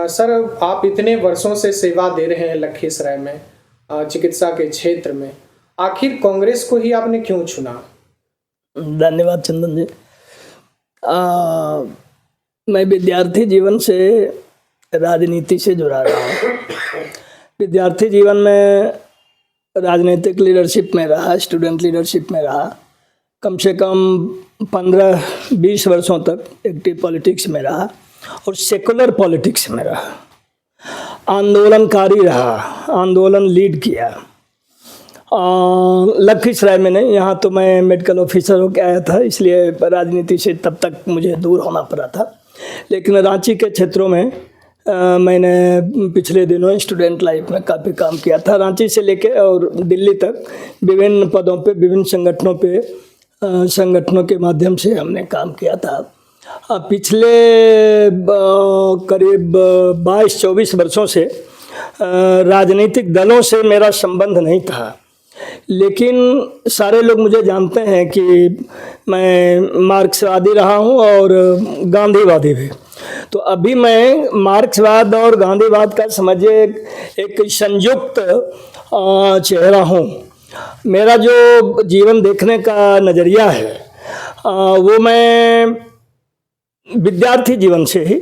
Sir, आप इतने वर्षों से सेवा दे रहे हैं लखीसराय में चिकित्सा के क्षेत्र में, आखिर कांग्रेस को ही आपने क्यों चुना? धन्यवाद चंदन जी। मैं विद्यार्थी जीवन से राजनीति से जुड़ा रहा हूँ। विद्यार्थी जीवन में राजनीतिक लीडरशिप में रहा, स्टूडेंट लीडरशिप में रहा, कम से कम 15-20 वर्षों तक एक्टिव पॉलिटिक्स में रहा और सेकुलर पॉलिटिक्स में रहा, आंदोलनकारी रहा, आंदोलन लीड किया। लखीसराय में नहीं, यहाँ तो मैं मेडिकल ऑफिसर होकर आया था, इसलिए राजनीति से तब तक मुझे दूर होना पड़ा था। लेकिन रांची के क्षेत्रों में मैंने पिछले दिनों स्टूडेंट लाइफ में काफ़ी काम किया था। रांची से लेके और दिल्ली तक विभिन्न पदों पे, विभिन्न संगठनों के माध्यम से हमने काम किया था। पिछले करीब 22-24 वर्षों से राजनीतिक दलों से मेरा संबंध नहीं था, लेकिन सारे लोग मुझे जानते हैं कि मैं मार्क्सवादी रहा हूं और गांधीवादी भी। तो अभी मैं मार्क्सवाद और गांधीवाद का समझिए एक संयुक्त चेहरा हूं। मेरा जो जीवन देखने का नज़रिया है वो मैं विद्यार्थी जीवन से ही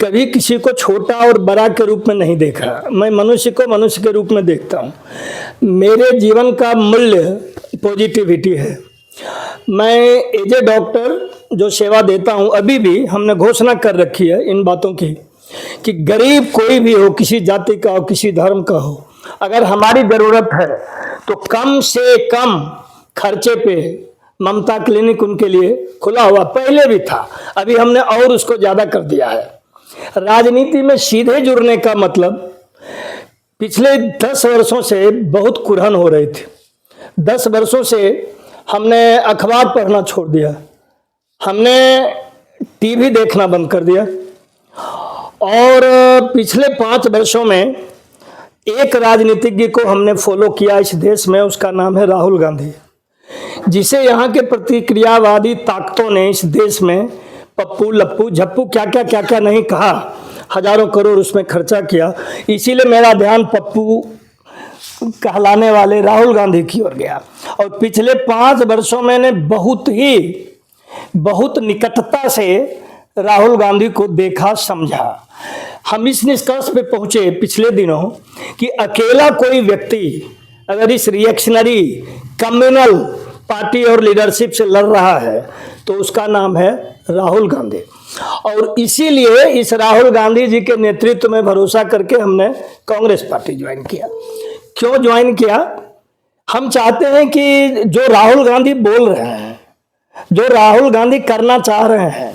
कभी किसी को छोटा और बड़ा के रूप में नहीं देखा। मैं मनुष्य को मनुष्य के रूप में देखता हूँ। मेरे जीवन का मूल्य पॉजिटिविटी है। मैं एज ए डॉक्टर जो सेवा देता हूँ, अभी भी हमने घोषणा कर रखी है इन बातों की कि गरीब कोई भी हो, किसी जाति का हो, किसी धर्म का हो, अगर हमारी ज़रूरत है तो कम से कम खर्चे पे ममता क्लिनिक उनके लिए खुला हुआ पहले भी था, अभी हमने और उसको ज़्यादा कर दिया है। राजनीति में सीधे जुड़ने का मतलब पिछले 10 वर्षों से बहुत कुरहन हो रही थी। 10 वर्षों से हमने अखबार पढ़ना छोड़ दिया, हमने टीवी देखना बंद कर दिया और पिछले 5 वर्षों में एक राजनीतिज्ञ को हमने फॉलो किया इस देश में, उसका नाम है राहुल गांधी, जिसे यहाँ के प्रतिक्रियावादी ताकतों ने इस देश में पप्पू, लप्पू, झप्पू क्या क्या नहीं कहा, हजारों करोड़ उसमें खर्चा किया। इसीलिए मेरा ध्यान पप्पू कहलाने वाले राहुल गांधी की ओर गया और पिछले 5 वर्षों मैंने बहुत निकटता से राहुल गांधी को देखा, समझा। हम इस निष्कर्ष पे पहुंचे पिछले दिनों कि अकेला कोई व्यक्ति अगर इस रिएक्शनरी कम्युनल पार्टी और लीडरशिप से लड़ रहा है तो उसका नाम है राहुल गांधी। और इसीलिए इस राहुल गांधी जी के नेतृत्व में भरोसा करके हमने कांग्रेस पार्टी ज्वाइन किया। क्यों ज्वाइन किया? हम चाहते हैं कि जो राहुल गांधी बोल रहे हैं, जो राहुल गांधी करना चाह रहे हैं,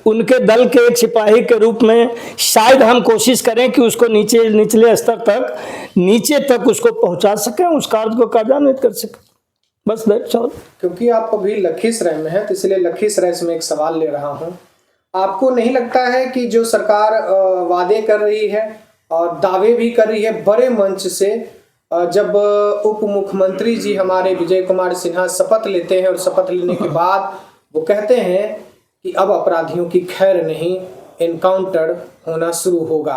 उनके दल के एक सिपाही के रूप में शायद हम कोशिश करें कि उसको निचले स्तर तक, नीचे तक उसको पहुंचा सकें, उस कार्य को कार्यान्वित कर सकें। बस दैट्स ऑल। क्योंकि आप अभी लखीसराय में हैं तो इसलिए लखीसराय से मैं एक सवाल ले रहा हूं। आपको नहीं लगता है कि जो सरकार वादे कर रही है और दावे भी कर रही है बड़े मंच से, जब उप मुख्यमंत्री जी हमारे विजय कुमार सिन्हा शपथ लेते हैं और शपथ लेने के बाद वो कहते हैं कि अब अपराधियों की खैर नहीं, एनकाउंटर होना शुरू होगा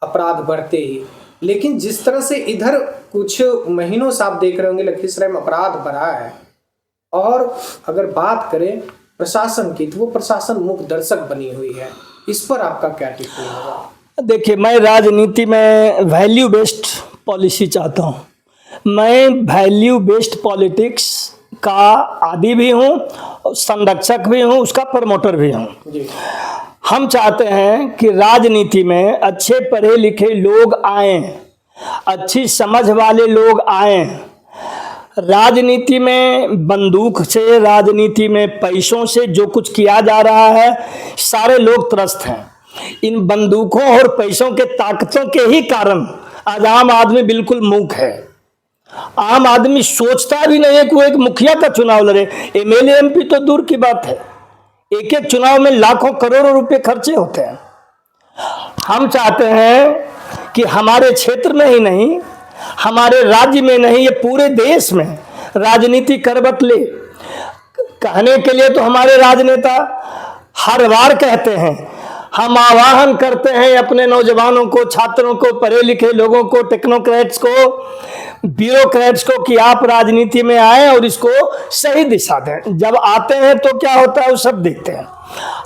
अपराध बढ़ते ही, लेकिन जिस तरह से इधर कुछ महीनों से आप देख रहे होंगे लखीसराय में अपराध बढ़ा है, और अगर बात करें प्रशासन की तो वो प्रशासन मुख्य दर्शक बनी हुई है, इस पर आपका क्या टिप्पणी होगा? देखिए, मैं राजनीति में वैल्यू बेस्ड पॉलिसी चाहता हूँ। मैं वैल्यू बेस्ड पॉलिटिक्स का आदी भी हूँ, संरक्षक भी हूँ, उसका प्रमोटर भी हूँ। हम चाहते हैं कि राजनीति में अच्छे पढ़े लिखे लोग आएं, अच्छी समझ वाले लोग आएं। राजनीति में बंदूक से, राजनीति में पैसों से जो कुछ किया जा रहा है, सारे लोग त्रस्त हैं। इन बंदूकों और पैसों के ताकतों के ही कारण आज आम आदमी बिल्कुल मूक है। आम आदमी सोचता भी नहीं है कि वो एक मुखिया का चुनाव लड़े। एमएलए एमपी तो दूर की बात है, एक एक चुनाव में लाखों करोड़ों रुपए खर्चे होते हैं। हम चाहते हैं कि हमारे क्षेत्र में ही नहीं, हमारे राज्य में नहीं, ये पूरे देश में राजनीति करवट ले। कहने के लिए तो हमारे राजनेता हर बार कहते हैं, हम आह्वान करते हैं अपने नौजवानों को, छात्रों को, पढ़े लिखे लोगों को, टेक्नोक्रेट्स को, ब्यूरोक्रेट्स को कि आप राजनीति में आए और इसको सही दिशा दें। जब आते हैं तो क्या होता है वो सब देखते हैं।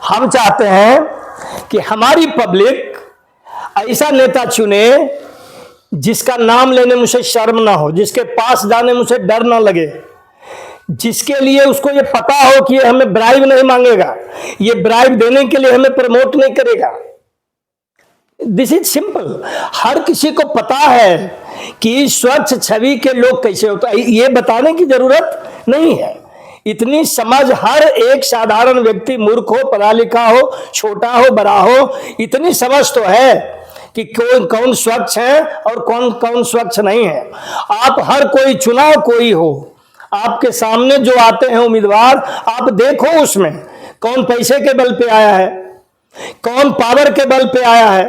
हम चाहते हैं कि हमारी पब्लिक ऐसा नेता चुने जिसका नाम लेने मुझे शर्म ना हो, जिसके पास जाने मुझे डर ना लगे, जिसके लिए उसको ये पता हो कि ये हमें ब्राइब नहीं मांगेगा, ये ब्राइब देने के लिए हमें प्रमोट नहीं करेगा। This is simple. हर किसी को पता है कि स्वच्छ छवि के लोग कैसे होता है, ये बताने की जरूरत नहीं है। इतनी समझ हर एक साधारण व्यक्ति, मूर्ख हो, पढ़ा लिखा हो, छोटा हो, बड़ा हो, इतनी समझ तो है कि कौन कौन स्वच्छ है और कौन कौन स्वच्छ नहीं है। आप हर कोई चुनाव कोई हो, आपके सामने जो आते हैं उम्मीदवार, आप देखो उसमें कौन पैसे के बल पे आया है, कौन पावर के बल पे आया है,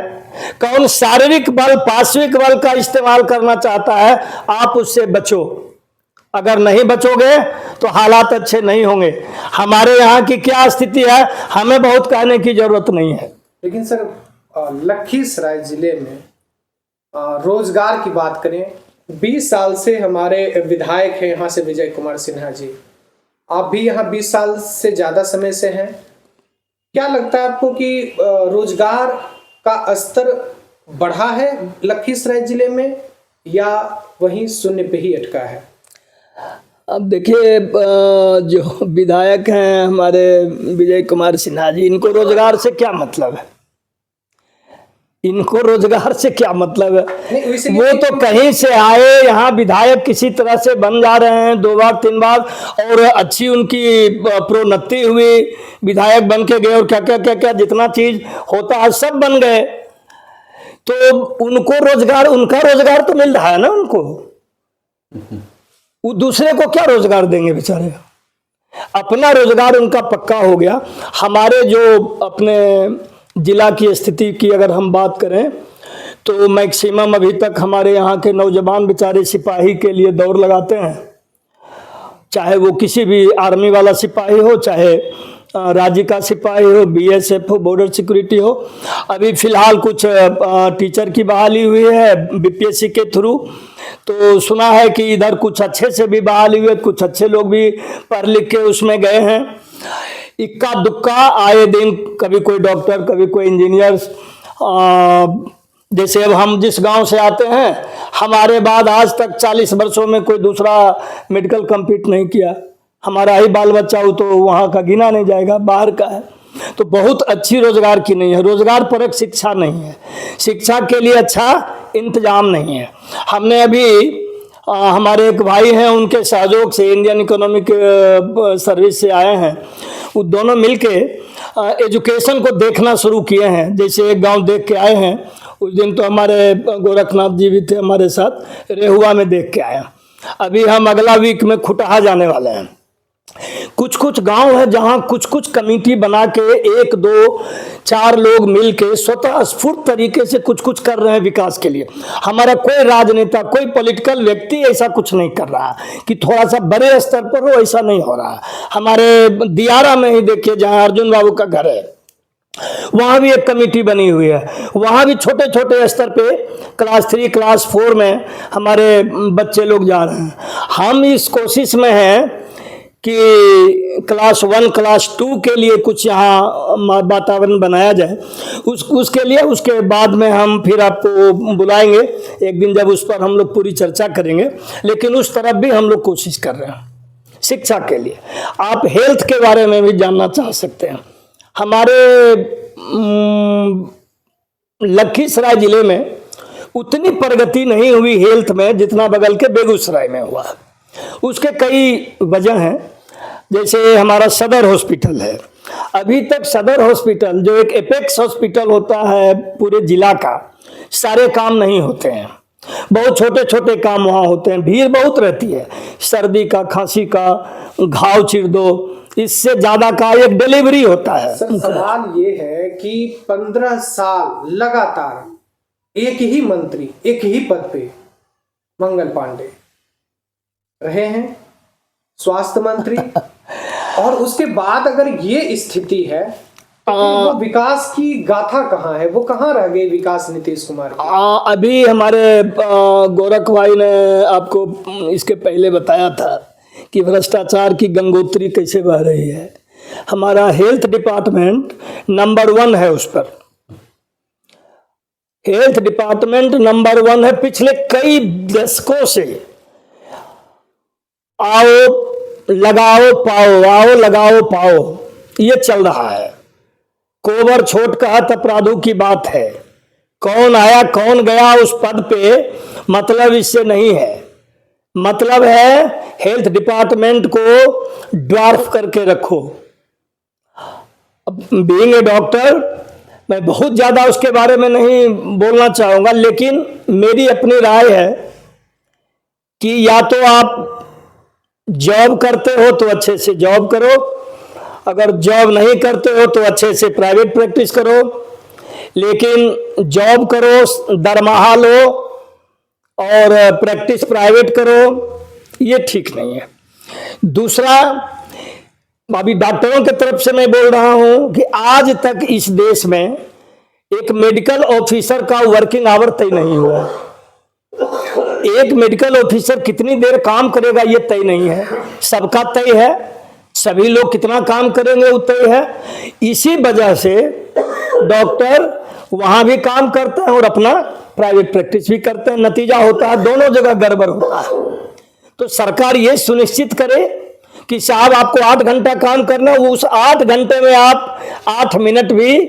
कौन शारीरिक बल, पार्श्विक बल का इस्तेमाल करना चाहता है। आप उससे बचो। अगर नहीं बचोगे तो हालात अच्छे नहीं होंगे। हमारे यहाँ की क्या स्थिति है हमें बहुत कहने की जरूरत नहीं है। लेकिन सर, लखीसराय जिले में रोजगार की बात करें, 20 साल से हमारे विधायक हैं यहाँ से विजय कुमार सिन्हा जी। आप भी यहाँ 20 साल से ज्यादा समय से हैं। क्या लगता है आपको कि रोजगार का स्तर बढ़ा है लखीसराय जिले में या वहीं शून्य पे ही अटका है? अब देखिए, जो विधायक हैं हमारे विजय कुमार सिन्हा जी, इनको रोजगार से क्या मतलब है? इनको रोजगार से क्या मतलब है? वो तो कहीं से आए, यहाँ विधायक किसी तरह से बन जा रहे हैं, 2 बार 3 बार, और अच्छी उनकी प्रोन्नति हुई, विधायक बन के गए और क्या क्या क्या क्या जितना चीज होता है सब बन गए। तो उनको रोजगार, उनका रोजगार तो मिल रहा है ना उनको। वो दूसरे को क्या रोजगार देंगे बेचारे? अपना रोजगार उनका पक्का हो गया। हमारे जो अपने जिला की स्थिति की अगर हम बात करें तो मैक्सिमम अभी तक हमारे यहाँ के नौजवान बेचारे सिपाही के लिए दौड़ लगाते हैं, चाहे वो किसी भी आर्मी वाला सिपाही हो, चाहे राज्य का सिपाही हो, बीएसएफ हो, बॉर्डर सिक्योरिटी हो। अभी फिलहाल कुछ टीचर की बहाली हुई है बीपीएससी के थ्रू, तो सुना है कि इधर कुछ अच्छे से भी बहाली हुई है, कुछ अच्छे लोग भी पढ़ लिख के उसमें गए हैं। इक्का दुक्का आए दिन कभी कोई डॉक्टर, कभी कोई इंजीनियर। जैसे अब हम जिस गांव से आते हैं, हमारे बाद आज तक 40 वर्षों में कोई दूसरा मेडिकल कंप्लीट नहीं किया। हमारा ही बाल बच्चा हो तो वहाँ का गिना नहीं जाएगा, बाहर का है। तो बहुत अच्छी रोजगार की नहीं है, रोजगार परक शिक्षा नहीं है, शिक्षा के लिए अच्छा इंतजाम नहीं है। हमने अभी हमारे एक भाई हैं, उनके सहयोग से इंडियन इकोनॉमिक सर्विस से आए हैं, वो दोनों मिलके एजुकेशन को देखना शुरू किए हैं। जैसे एक गांव देख के आए हैं, उस दिन तो हमारे गोरखनाथ जी भी थे हमारे साथ, रेहुआ में देख के आए। अभी हम अगला वीक में खुटहा जाने वाले हैं। कुछ कुछ गांव है जहां कुछ कुछ कमेटी बना के 1 2 4 लोग मिलके स्वतः स्फूर्त तरीके से कुछ कुछ कर रहे हैं विकास के लिए। हमारा कोई राजनेता, कोई पॉलिटिकल व्यक्ति ऐसा कुछ नहीं कर रहा कि थोड़ा सा बड़े स्तर पर हो, ऐसा नहीं हो रहा। हमारे दियारा में ही देखिए, जहां अर्जुन बाबू का घर है, वहां भी एक कमेटी बनी हुई है। वहां भी छोटे छोटे स्तर पे क्लास 3 क्लास 4 में हमारे बच्चे लोग जा रहे हैं। हम इस कोशिश में हैं कि क्लास 1 क्लास 2 के लिए कुछ यहाँ वातावरण बनाया जाए। उसके लिए उसके बाद में हम फिर आपको बुलाएंगे एक दिन, जब उस पर हम लोग पूरी चर्चा करेंगे। लेकिन उस तरफ भी हम लोग कोशिश कर रहे हैं शिक्षा के लिए। आप हेल्थ के बारे में भी जानना चाह सकते हैं। हमारे लखीसराय जिले में उतनी प्रगति नहीं हुई हेल्थ में जितना बगल के बेगूसराय में हुआ। उसके कई वजह हैं। जैसे हमारा सदर हॉस्पिटल है, अभी तक सदर हॉस्पिटल जो एक एपेक्स हॉस्पिटल होता है पूरे जिला का, सारे काम नहीं होते हैं। बहुत छोटे छोटे काम वहाँ होते हैं, भीड़ बहुत रहती है। सर्दी का, खांसी का घाव चिर दो, इससे ज्यादा का एक डिलीवरी होता है। सर, सवाल ये है कि 15 साल लगातार एक ही मंत्री, एक ही पद पे मंगल पांडे रहे हैं, स्वास्थ्य मंत्री, और उसके बाद अगर ये स्थिति है तो फिर वो विकास की गाथा कहाँ है, वो कहाँ रह गई विकास नीतीश कुमार की? अभी हमारे गोरख भाई ने आपको इसके पहले बताया था कि भ्रष्टाचार की गंगोत्री कैसे बह रही है। हमारा हेल्थ डिपार्टमेंट नंबर 1 है, उस पर हेल्थ डिपार्टमेंट नंबर 1 है। पिछले कई दशकों से आओ लगाओ पाओ, आओ लगाओ पाओ, ये चल रहा है। कोबर छोट कहत अपराधों की बात है। कौन आया कौन गया उस पद पे मतलब इससे नहीं है। मतलब है हेल्थ डिपार्टमेंट को ड्वार्फ करके रखो। अब बीइंग ए डॉक्टर मैं बहुत ज़्यादा उसके बारे में नहीं बोलना चाहूँगा, लेकिन मेरी अपनी राय है कि या तो आप जॉब करते हो तो अच्छे से जॉब करो, अगर जॉब नहीं करते हो तो अच्छे से प्राइवेट प्रैक्टिस करो, लेकिन जॉब करो, दरमाहा लो और प्रैक्टिस प्राइवेट करो, ये ठीक नहीं है। दूसरा, अभी डॉक्टरों की तरफ से मैं बोल रहा हूं कि आज तक इस देश में एक मेडिकल ऑफिसर का वर्किंग आवर तय नहीं हुआ। एक मेडिकल ऑफिसर कितनी देर काम करेगा ये तय नहीं है, सबका तय है। सभी लोग कितना काम करेंगे वो तय है। इसी वजह से डॉक्टर वहां भी काम करते हैं और अपना प्राइवेट प्रैक्टिस भी करते हैं। नतीजा होता है दोनों जगह गड़बड़ होता है। तो सरकार ये सुनिश्चित करे कि साहब आपको 8 घंटा काम करना, वो उस 8 घंटे में आप 8 मिनट भी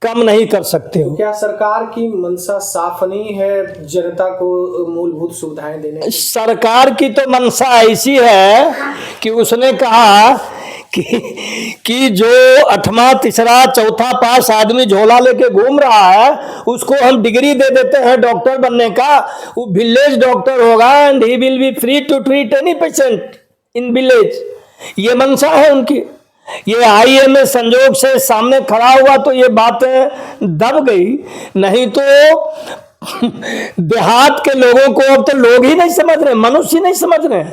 कम नहीं कर सकते हो। क्या सरकार की मंशा साफ नहीं है जनता को मूलभूत सुविधाएं देने की? सरकार की तो मंशा ऐसी है कि उसने कहा कि जो 8वां तीसरा चौथा पास आदमी झोला लेके घूम रहा है उसको हम डिग्री दे देते हैं डॉक्टर बनने का। वो विलेज डॉक्टर होगा and he will be free to treat any patient in village. ये मंशा है उनकी। ये आईएमए संजोग से सामने खड़ा हुआ तो ये बातें दब गई, नहीं तो देहात के लोगों को अब तो लोग ही नहीं समझ रहे, मनुष्य ही नहीं समझ रहे।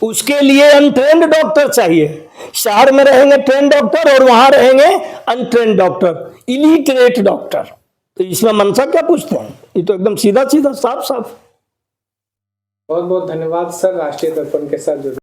उसके लिए अनट्रेंड डॉक्टर चाहिए। शहर में रहेंगे ट्रेंड डॉक्टर और वहां रहेंगे अनट्रेंड डॉक्टर, इलिटरेट डॉक्टर। तो इसमें मंशा क्या पूछते हैं? ये तो एकदम सीधा सीधा साफ साफ। बहुत बहुत धन्यवाद सर, राष्ट्रीय दर्पण के साथ जुड़े।